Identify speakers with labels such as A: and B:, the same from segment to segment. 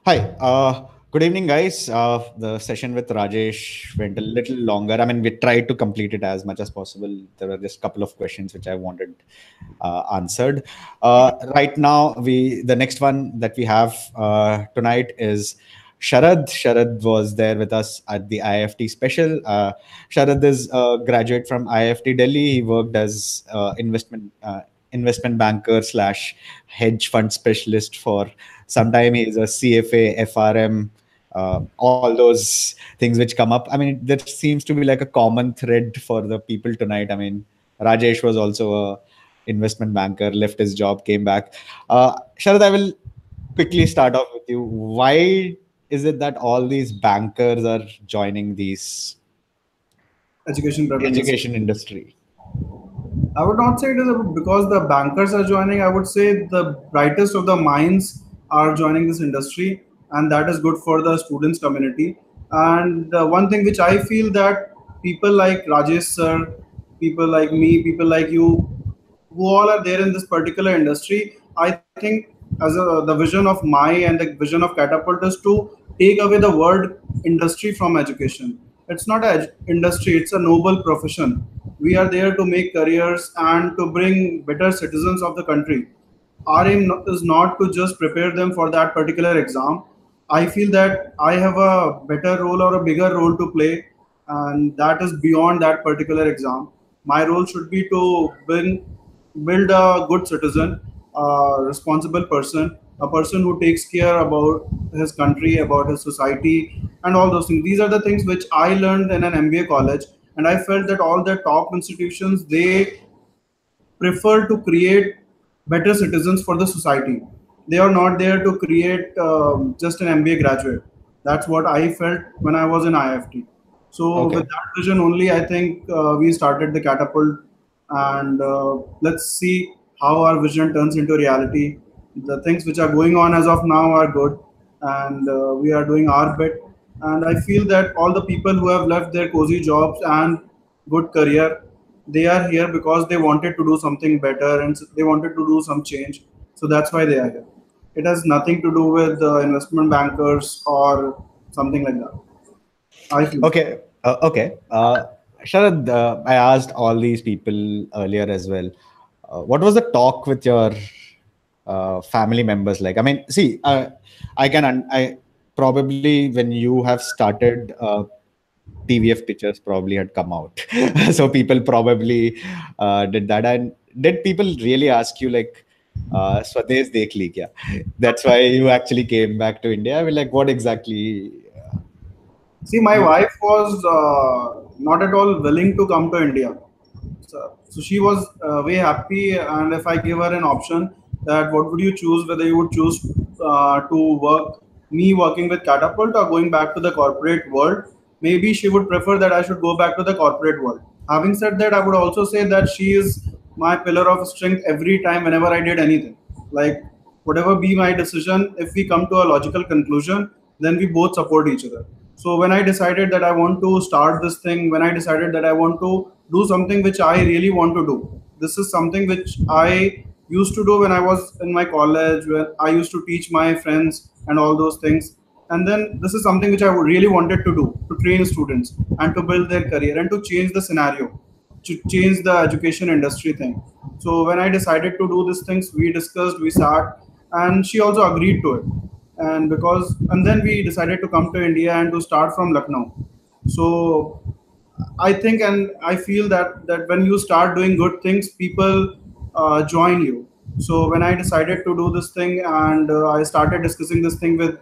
A: Hi. Good evening, guys. The session with Rajesh went a little longer. I mean, we tried to complete it as much as possible. There were just a couple of questions which I wanted answered. Right now, the next one that we have tonight is Sharad. Sharad was there with us at the IFT special. Sharad is a graduate from IFT Delhi. He worked as investment banker slash hedge fund specialist for some time. He is a CFA, FRM, all those things which come up. I mean, there seems to be like a common thread for the people tonight. I mean, Rajesh was also a investment banker, left his job, came back. Sharad, I will quickly start off with you. Why is it that all these bankers are joining these
B: Education preferences.
A: education industry?
B: I would not say it is because the bankers are joining. I would say the brightest of the minds are joining this industry, and that is good for the students community. And one thing which I feel that people like Rajesh sir, people like me, people like you, who all are there in this particular industry, I think the vision of my and the vision of Catapult is to take away the word industry from education. It's not an industry, it's a noble profession. We are there to make careers and to bring better citizens of the country. Our aim is not to just prepare them for that particular exam. I feel that I have a better role or a bigger role to play, and that is beyond that particular exam. My role should be to build a good citizen, a responsible person, a person who takes care about his country, about his society, and all those things. These are the things which I learned in an MBA college, and I felt that all the top institutions, they prefer to create better citizens for the society. They are not there to create just an MBA graduate. That's what I felt when I was in IFT. So with
A: Okay.
B: that vision only, I think we started the Catapult, and let's see how our vision turns into reality. The things which are going on as of now are good, and we are doing our bit. And I feel that all the people who have left their cozy jobs and good career, they are here because they wanted to do something better and they wanted to do some change. So that's why they are here. It has nothing to do with investment bankers or something like that. I feel.
A: Okay. Okay. Sharad, I asked all these people earlier as well. What was the talk with your family members like? I mean, see, I probably when you have started, TVF pictures probably had come out, so people probably did that. And did people really ask you like, Swadesh dekh li kya? That's why you actually came back to India. I mean, like, what exactly?
B: See, my
A: You,
B: wife was not at all willing to come to India. So she was way happy. And if I give her an option that what would you choose, whether you would choose to work, me working with Catapult or going back to the corporate world, maybe she would prefer that I should go back to the corporate world. Having said that, I would also say that she is my pillar of strength every time whenever I did anything. Like, whatever be my decision, if we come to a logical conclusion, then we both support each other. So when I decided that I want to start this thing, when I decided that I want to do something which I really want to do, this is something which I used to do when I was in my college, when I used to teach my friends and all those things. And then this is something which I really wanted to do, to train students and to build their career and to change the scenario, to change the education industry thing. So when I decided to do these things, we discussed, we sat, and she also agreed to it. And then we decided to come to India and to start from Lucknow. So I think and I feel that when you start doing good things, people join you. So when I decided to do this thing and I started discussing this thing with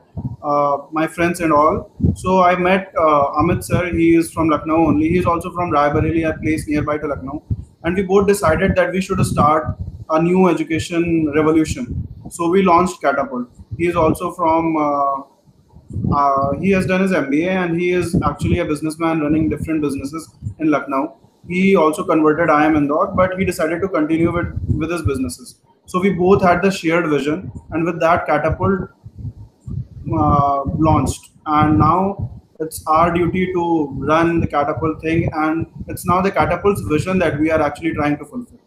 B: my friends and all, so I met Amit sir. He is from Lucknow only. He is also from Raebareli, a place nearby to Lucknow, and we both decided that we should start a new education revolution. So we launched Catapult. He is also from. He has done his MBA and he is actually a businessman running different businesses in Lucknow. He also converted IIM Indore, but he decided to continue with his businesses. So we both had the shared vision, and with that, Catapult launched. And now it's our duty to run the Catapult thing, and it's now the Catapult's vision that we are actually trying to fulfill.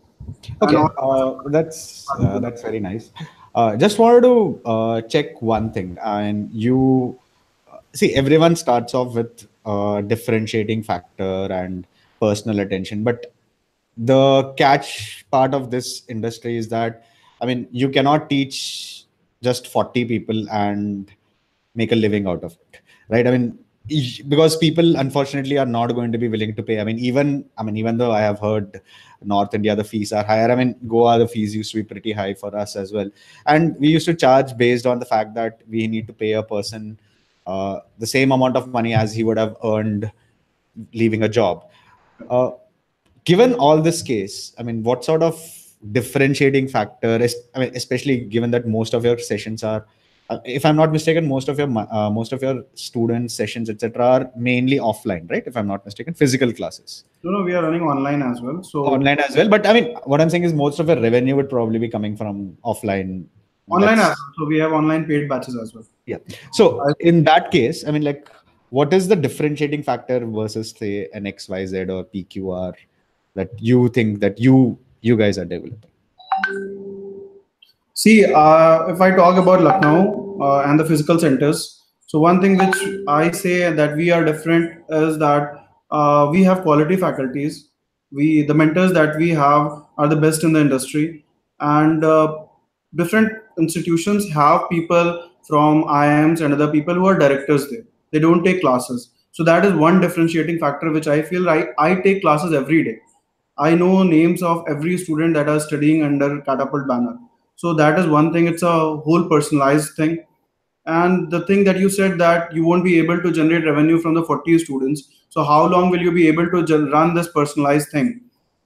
B: and all.
A: Okay, that's very nice. Just wanted to check one thing, and you see everyone starts off with differentiating factor and personal attention, but the catch part of this industry is that, I mean, you cannot teach just 40 people and make a living out of it, right? I mean, because people unfortunately are not going to be willing to pay. Even though I have heard North India the fees are higher. I mean, Goa the fees used to be pretty high for us as well, and we used to charge based on the fact that we need to pay a person the same amount of money as he would have earned leaving a job. Uh, Given all this case, I mean, what sort of differentiating factor is, I mean, especially given that most of your sessions are, if I'm not mistaken, most of your student sessions, etc., are mainly offline, right? If I'm not mistaken, physical classes,
B: No, no, we are running online as well. So
A: online as well. But I mean, what I'm saying is most of your revenue would probably be coming from offline.
B: online as
A: That's
B: well. So we have online paid batches as well.
A: Yeah. So
B: I,
A: in that case, I mean, like, what is the differentiating factor versus say an XYZ or PQR that you think that you guys are developing?
B: See, if I talk about Lucknow and the physical centers, so one thing which I say that we are different is that we have quality faculties. The mentors that we have are the best in the industry, and different institutions have people from IIMs and other people who are directors there. They don't take classes, so that is one differentiating factor which I feel I take classes every day. I know names of every student that are studying under Catapult banner. So that is one thing. It's a whole personalized thing. And the thing that you said that you won't be able to generate revenue from the 40 students. So how long will you be able to run this personalized thing?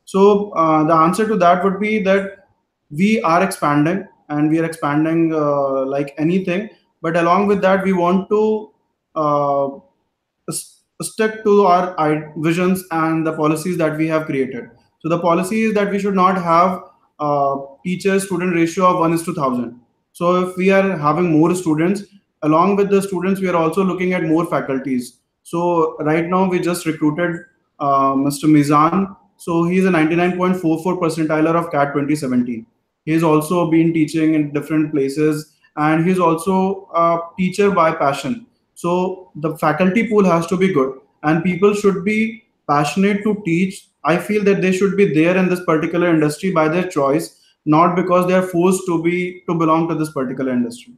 B: So the answer to that would be that we are expanding and we are expanding like anything. But along with that, we want to uh, stick to our visions and the policies that we have created. So the policy is that we should not have teacher-student ratio of 1 is to 1,000. So if we are having more students, along with the students, we are also looking at more faculties. So right now we just recruited Mr. Mizan. So he is a 99.44 percentiler of CAT 2017. He's also been teaching in different places, and he's also a teacher by passion. So the faculty pool has to be good, and people should be passionate to teach. I feel that they should be there in this particular industry by their choice, not because they are forced to belong to this particular industry.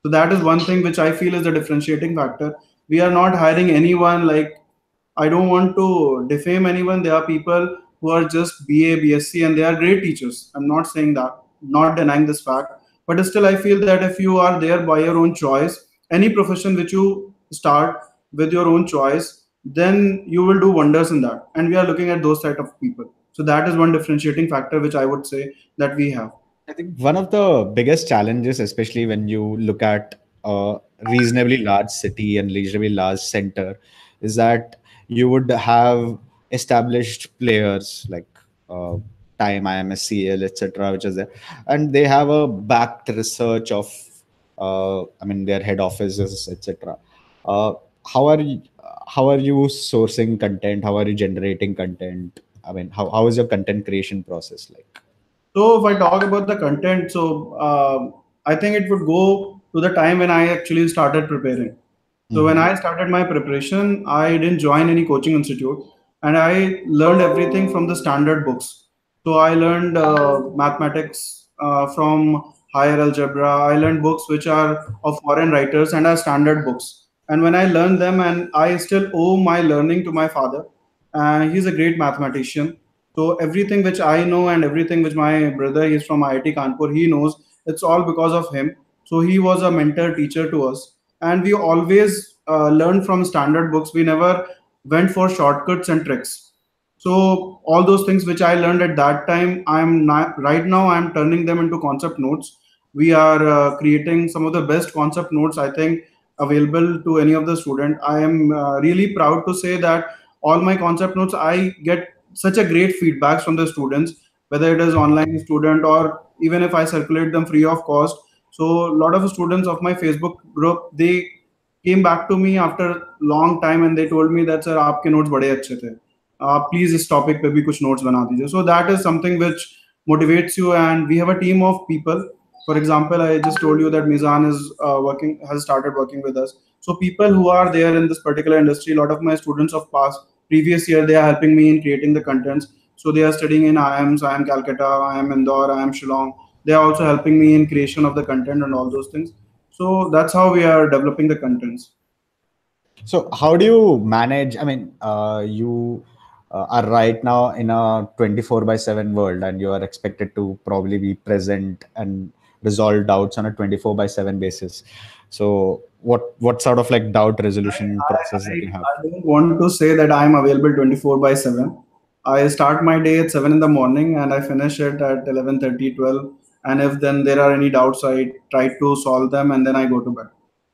B: So that is one thing which I feel is the differentiating factor. We are not hiring anyone like, I don't want to defame anyone. There are people who are just BA, BSc, and they are great teachers. I'm not saying that, not denying this fact. But still, I feel that if you are there by your own choice, any profession which you start with your own choice, then you will do wonders in that. And we are looking at those type of people. So that is one differentiating factor which I would say that we have.
A: I think one of the biggest challenges, especially when you look at a reasonably large city and reasonably large center, is that you would have established players like uh, Time, IMSCL, etc., which is there, and they have a backed research of, I mean, their head offices, etc. Uh, how are you, how are you sourcing content? How are you generating content? I mean, how is your content creation process like?
B: So if I talk about the content, so I think it would go to the time when I actually started preparing. So when
A: Mm-hmm.
B: I started my preparation, I didn't join any coaching institute, and I learned everything from the standard books. So I learned mathematics from higher algebra. I learned books which are of foreign writers and are standard books. And when I learned them, and I still owe my learning to my father. He's a great mathematician. So everything which I know and everything which my brother, he's from IIT Kanpur, he knows, it's all because of him. So he was a mentor teacher to us, and we always learned from standard books. We never went for shortcuts and tricks. So all those things which I learned at that time, I'm not, right now I'm turning them into concept notes. We are creating some of the best concept notes I think available to any of the student. I am really proud to say that all my concept notes, I get such a great feedbacks from the students, whether it is online student or even if I circulate them free of cost. So a lot of students of my Facebook group, they came back to me after long time and they told me that, sir, आपके notes बड़े अच्छे थे, आप please इस topic पे भी कुछ notes बना दीजिए. So that is something which motivates you. And we have a team of people. For example, I just told you that Mizan is working has started working with us. So people who are there in this particular industry, a lot of my students of past previous year, they are helping me in creating the contents. So they are studying in IIM Calcutta, IIM Indore, IIM Shillong. They are also helping me in creation of the content and all those things. So that's how we are developing the contents.
A: So how do you manage? I mean, you are right now in a 24/7 world, and you are expected to probably be present and resolve doubts on a 24/7 basis. So what sort of like doubt resolution process that you have?
B: I don't want to say that I am available 24 by 7. I start my day at 7 in the morning and I finish it at 11:30, 12. And if then there are any doubts, I try to solve them and then I go to bed.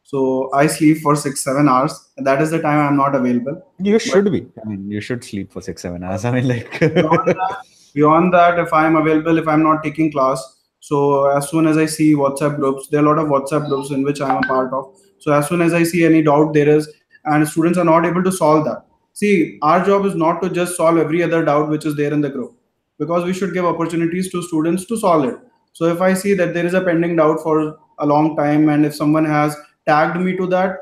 B: So I sleep for 6, 7 hours. That is the time I'm not available.
A: You
B: But
A: should be. I mean, you should sleep for 6, 7 hours. I mean, like.
B: beyond that, if I'm available, if I'm not taking class, so as soon as I see WhatsApp groups, there are a lot of WhatsApp groups in which I'm a part of. So as soon as I see any doubt there is, and students are not able to solve that. See, our job is not to just solve every other doubt which is there in the group, because we should give opportunities to students to solve it. So if I see that there is a pending doubt for a long time, and if someone has tagged me to that,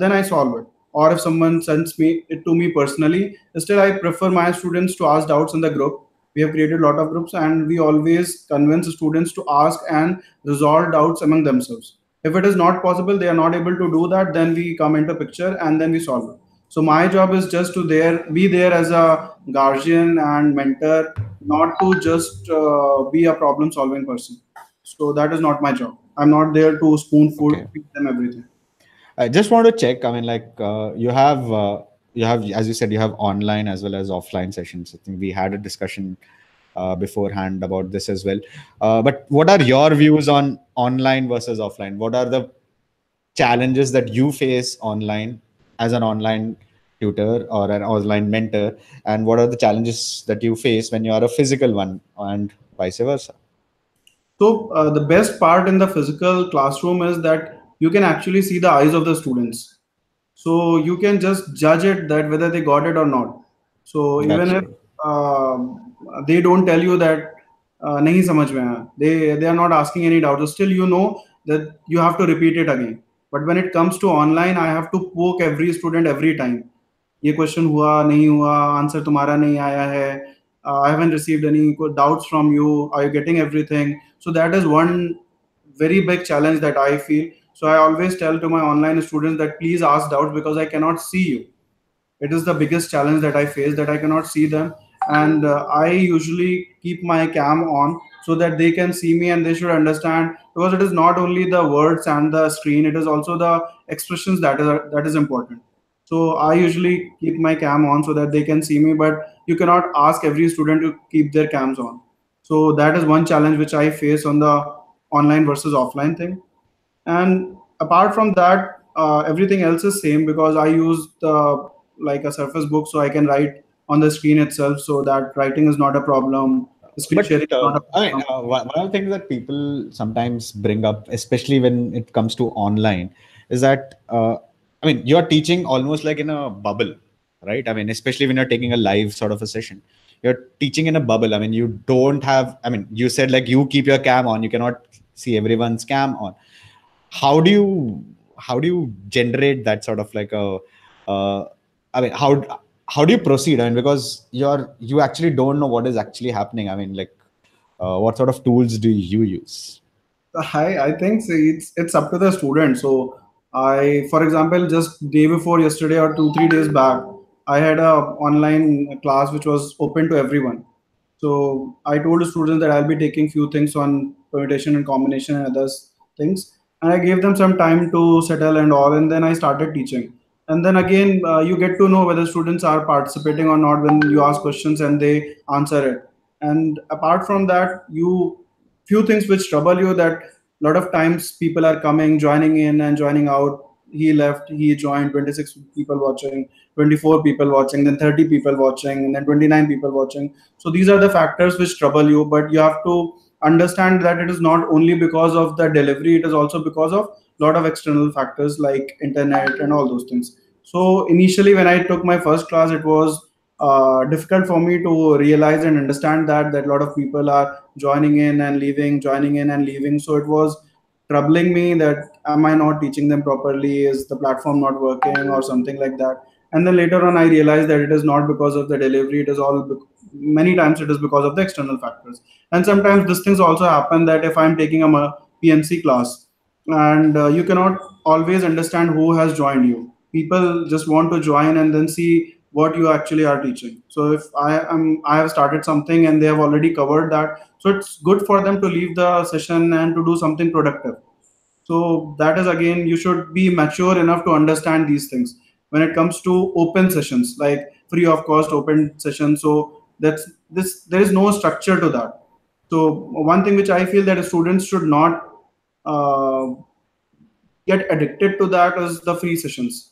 B: then I solve it. Or if someone sends me it to me personally, still I prefer my students to ask doubts in the group. We have created a lot of groups and we always convince students to ask and resolve doubts among themselves. If it is not possible, they are not able to do that, then we come into picture and then we solve it. So my job is just to there be there as a guardian and mentor, not to just be a problem solving person. So that is not my job. I'm not there to spoon
A: Okay.
B: feed them everything.
A: I just want to check. I mean, like you have, as you said, you have online as well as offline sessions. I think we had a discussion beforehand about this as well. But what are your views on online versus offline? What are the challenges that you face online as an online tutor or an online mentor, and what are the challenges that you face when you are a physical one, and vice versa?
B: So the best part in the physical classroom is that you can actually see the eyes of the students. So you can just judge it that whether they got it or not. So even
A: That's
B: if
A: true.
B: uh, they don't tell you that nahi samajh mein aaya, they are not asking any doubt. So still you know that you have to repeat it again. But when it comes to online, I have to poke every student every time. ये question हुआ नहीं हुआ, answer तुम्हारा नहीं आया है, I haven't received any doubts from you, are you getting everything? So that is one very big challenge that I feel. So I always tell to my online students that please ask doubts because I cannot see you. It is the biggest challenge that I face, that I cannot see them. And I usually keep my cam on so that they can see me and they should understand, because it is not only the words and the screen, it is also the expressions that is important. So I usually keep my cam on so that they can see me, but you cannot ask every student to keep their cams on. So that is one challenge which I face on the online versus offline thing. And apart from that, everything else is same because I use the like a surface book, so I can write on the screen itself, so that writing is not a problem, screen
A: But
B: sharing is not a
A: I mean,
B: problem.
A: one of the things that people sometimes bring up, especially when it comes to online, is that I mean, you're teaching almost like in a bubble, right? I mean, especially when you're taking a live sort of a session, you're teaching in a bubble. I mean, you don't have. I mean, you said like you keep your cam on, you cannot see everyone's cam on. How do you generate that sort of like a uh, I mean, how do you proceed? I mean, because you actually don't know what is actually happening. I mean, like what sort of tools do you use?
B: I think it's up to the student. So I, for example, just day before yesterday or 2 3 days back, I had a online class which was open to everyone. So I told the students that I'll be taking few things on permutation and combination and others things, and I gave them some time to settle and all, and then I started teaching. And then again, you get to know whether students are participating or not when you ask questions and they answer it. And apart from that, you few things which trouble you, that a lot of times people are coming, joining in and joining out. He left, he joined, 26 people watching, 24 people watching, then 30 people watching, and then 29 people watching. So these are the factors which trouble you, but you have to understand that it is not only because of the delivery, it is also because of a lot of external factors like internet and all those things. So initially when I took my first class, it was difficult for me to realize and understand that a lot of people are joining in and leaving. So it was troubling me that am I not teaching them properly? Is the platform not working or something like that? And then later on, I realized that it is not because of the delivery. It is many times it is because of the external factors. And sometimes these things also happen that if I'm taking a PMC class and you cannot always understand who has joined you. People just want to join and then see what you actually are teaching. So if I have started something and they have already covered that, so it's good for them to leave the session and to do something productive. So that is, again, you should be mature enough to understand these things when it comes to open sessions, like free of cost open sessions. So that's this, there is no structure to that. So one thing which I feel that students should not uh, get addicted to that is the free sessions.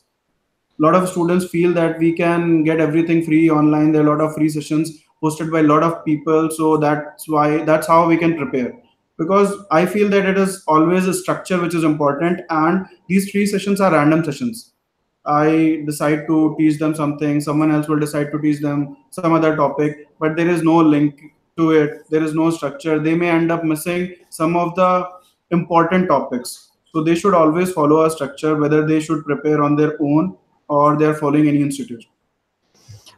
B: A lot of students feel that we can get everything free online. There are a lot of free sessions hosted by a lot of people, so that's how we can prepare. Because I feel that it is always a structure which is important, and these free sessions are random sessions. I decide to teach them something, someone else will decide to teach them some other topic, but there is no link to it. There is no structure. They may end up missing some of the important topics. So they should always follow a structure, whether they should prepare on their own or they are following any institute.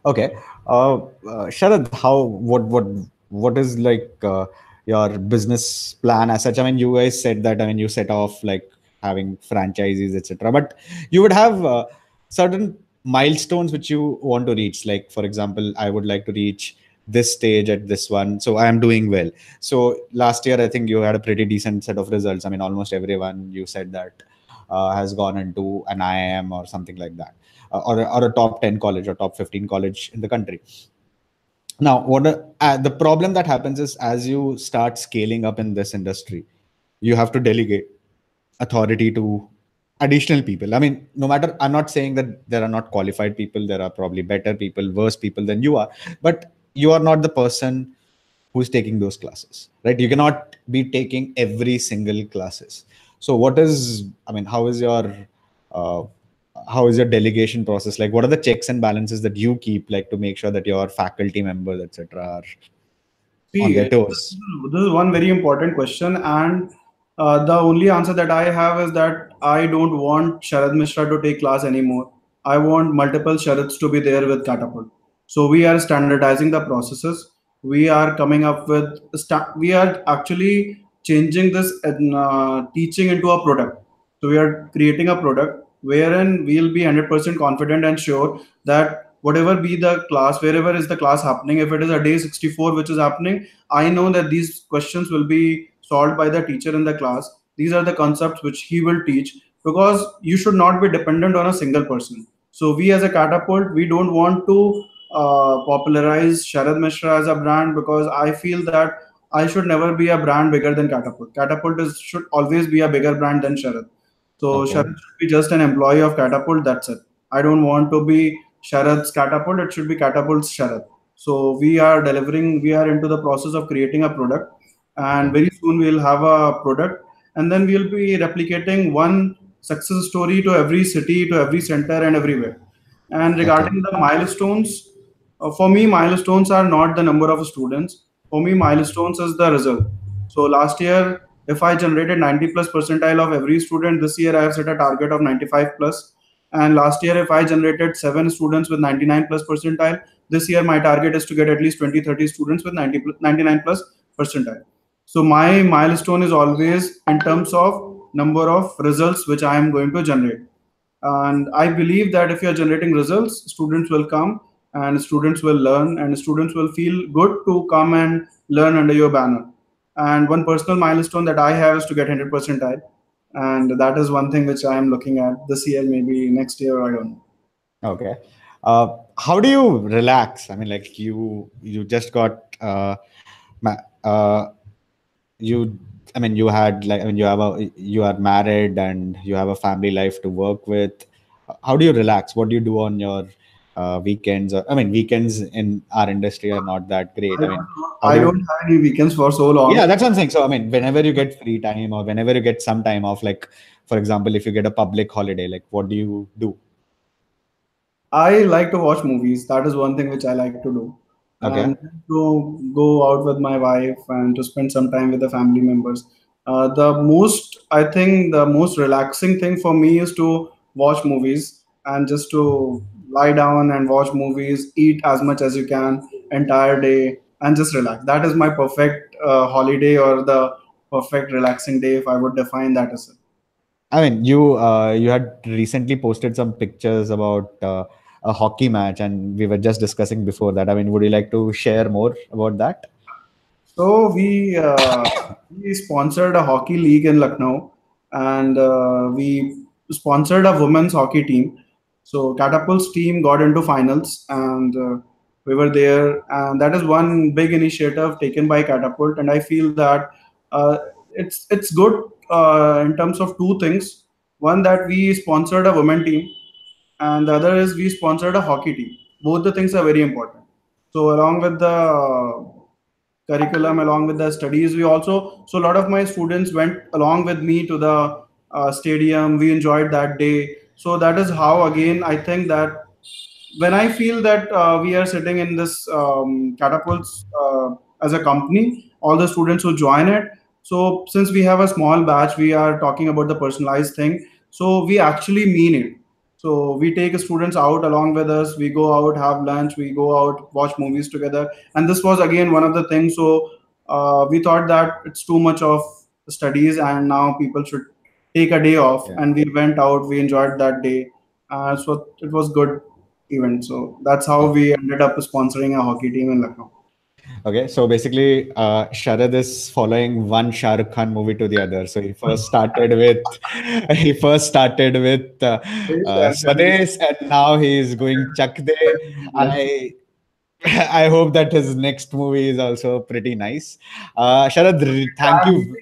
A: Okay. Sharad, what is like your business plan as such? I mean, you guys said that, I mean, you set off like having franchises, etc. But you would have certain milestones which you want to reach. Like, for example, I would like to reach this stage at this one, so I am doing well. So last year, I think you had a pretty decent set of results. I mean, almost everyone you said that has gone into an IIM or something like that, or a top 10 college or top 15 college in the country. Now, the problem that happens is as you start scaling up in this industry, you have to delegate authority to additional people. I mean, no matter, I'm not saying that there are not qualified people, there are probably better people, worse people than you are, but you are not the person who's taking those classes, right? You cannot be taking every single classes. So what is, I mean, uh, how is your delegation process? Like, what are the checks and balances that you keep, like, to make sure that your faculty members, etc., are on
B: See,
A: their toes?
B: this is one very important question, and the only answer that I have is that I don't want Sharad Mishra to take class anymore. I want multiple Sharads to be there with Catapult. So we are standardizing the processes. We are coming up with we are actually changing this teaching into a product. So we are creating a product wherein we'll be 100% confident and sure that whatever be the class, wherever is the class happening, if it is a day 64 which is happening, I know that these questions will be solved by the teacher in the class. These are the concepts which he will teach, because you should not be dependent on a single person. So we as a Catapult, we don't want to popularize Sharad Mishra as a brand, because I feel that I should never be a brand bigger than Catapult. Catapult should always be a bigger brand than Sharad. So
A: Okay.
B: Sharad should be just an employee of Catapult. That's it. I don't want to be Sharad's Catapult. It should be Catapult's Sharad. So we are delivering. We are into the process of creating a product, and
A: Okay.
B: very soon we'll have a product, and then we'll be replicating one success story to every city, to every center, and everywhere. And
A: Okay.
B: regarding the milestones, for me, milestones are not the number of students. For me, milestones is the result. So last year, if I generated 90 plus percentile of every student, this year I have set a target of 95 plus. And last year, if I generated 7 students with 99 plus percentile, this year my target is to get at least 20, 30 students with 99 plus percentile. So my milestone is always in terms of number of results which I am going to generate. And I believe that if you are generating results, students will come and students will learn and students will feel good to come and learn under your banner. And one personal milestone that I have is to get 100 percentile. And that is one thing which I am looking at this year, maybe next year, I don't know.
A: Okay. How do you relax? I mean, like, you just got ma- uh, you. I mean, you had, like, I mean, you are married and you have a family life to work with. How do you relax? What do you do on your weekends? Or, I mean, weekends in our industry are not that great. I mean, how
B: I
A: do
B: don't
A: you?
B: have any weekends for so
A: Yeah,
B: long.
A: that's what I'm saying. So, I mean, whenever you get free time or whenever you get some time off, like, for example, if you get a public holiday, like, what do you do?
B: I like to watch movies. That is one thing which I like to do,
A: Okay.
B: and to go out with my wife and to spend some time with the family members. I think, the most relaxing thing for me is to watch movies and just to lie down and watch movies, eat as much as you can entire day, and just relax. That is my perfect holiday, or the perfect relaxing day, if I would define that as it.
A: I mean, you had recently posted some pictures about a hockey match, and we were just discussing before that. I mean, would you like to share more about that?
B: So we sponsored a hockey league in Lucknow, and we sponsored a women's hockey team. So Catapult's team got into finals, and we were there. And that is one big initiative taken by Catapult, and I feel that uh, it's good in terms of two things. One, that we sponsored a women team, and the other is we sponsored a hockey team. Both the things are very important. So along with the curriculum, along with the studies, we also, so a lot of my students went along with me to the stadium. We enjoyed that day. So that is how, again, I think that when I feel that we are sitting in this catapults as a company, all the students who join it. So since we have a small batch, we are talking about the personalized thing. So we actually mean it. So we take students out along with us. We go out, have lunch. We go out, watch movies together. And this was again one of the things. So we thought that it's too much of studies, and now people should take a day off.
A: Yeah.
B: And we went out. We enjoyed that day. So it was good event. So that's how we ended up sponsoring a hockey team in Lucknow.
A: Okay, so basically, Sharad is following one Shah Rukh Khan movie to the other. So he first started with Swades, and now he is going Chak De.
B: Yes.
A: I I hope that his next movie is also pretty nice. Sharad, thank you.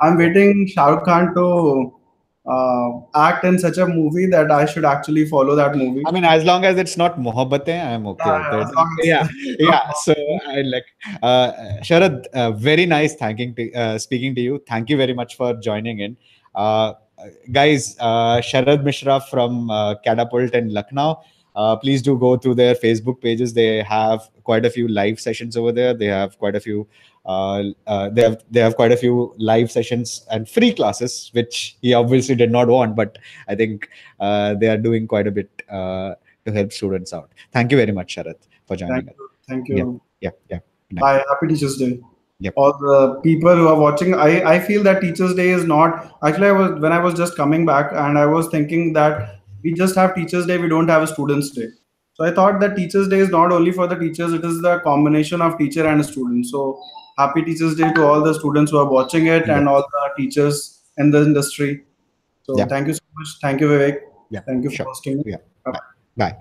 B: I'm waiting Shah Rukh Khan to act in such a movie that I should actually follow that movie.
A: I mean, as long as it's not Mohabbatein, I'm okay
B: Yeah,
A: with
B: yeah,
A: it.
B: as long as
A: Yeah,
B: it's not
A: yeah. So
B: possible.
A: I like Sharad. Very nice speaking to you. Thank you very much for joining in, uh, guys. Sharad Mishra from Catapult in Lucknow. Please do go through their Facebook pages. They have quite a few live sessions over there. They have quite a few. They have quite a few live sessions and free classes, which he obviously did not want, but I think they are doing quite a bit to help students out. Thank you very much, Sharad, for
B: Thank
A: joining us.
B: you. Thank
A: Yeah,
B: you.
A: yeah, yeah. Good night.
B: Bye. Happy Teachers Day.
A: Yep.
B: All the people who are watching, I feel that Teachers Day is not actually. I was when I was just coming back, and I was thinking that we just have Teachers Day, we don't have a Students Day. So I thought that Teachers Day is not only for the teachers; it is the combination of teacher and student. So happy Teachers Day to all the students who are watching it,
A: Yep.
B: and all the teachers in the industry. So
A: Yeah.
B: thank you so much. Thank you, Vivek.
A: Yeah.
B: Thank you for
A: Sure.
B: hosting me.
A: Yeah.
B: Bye.
A: Bye. Bye.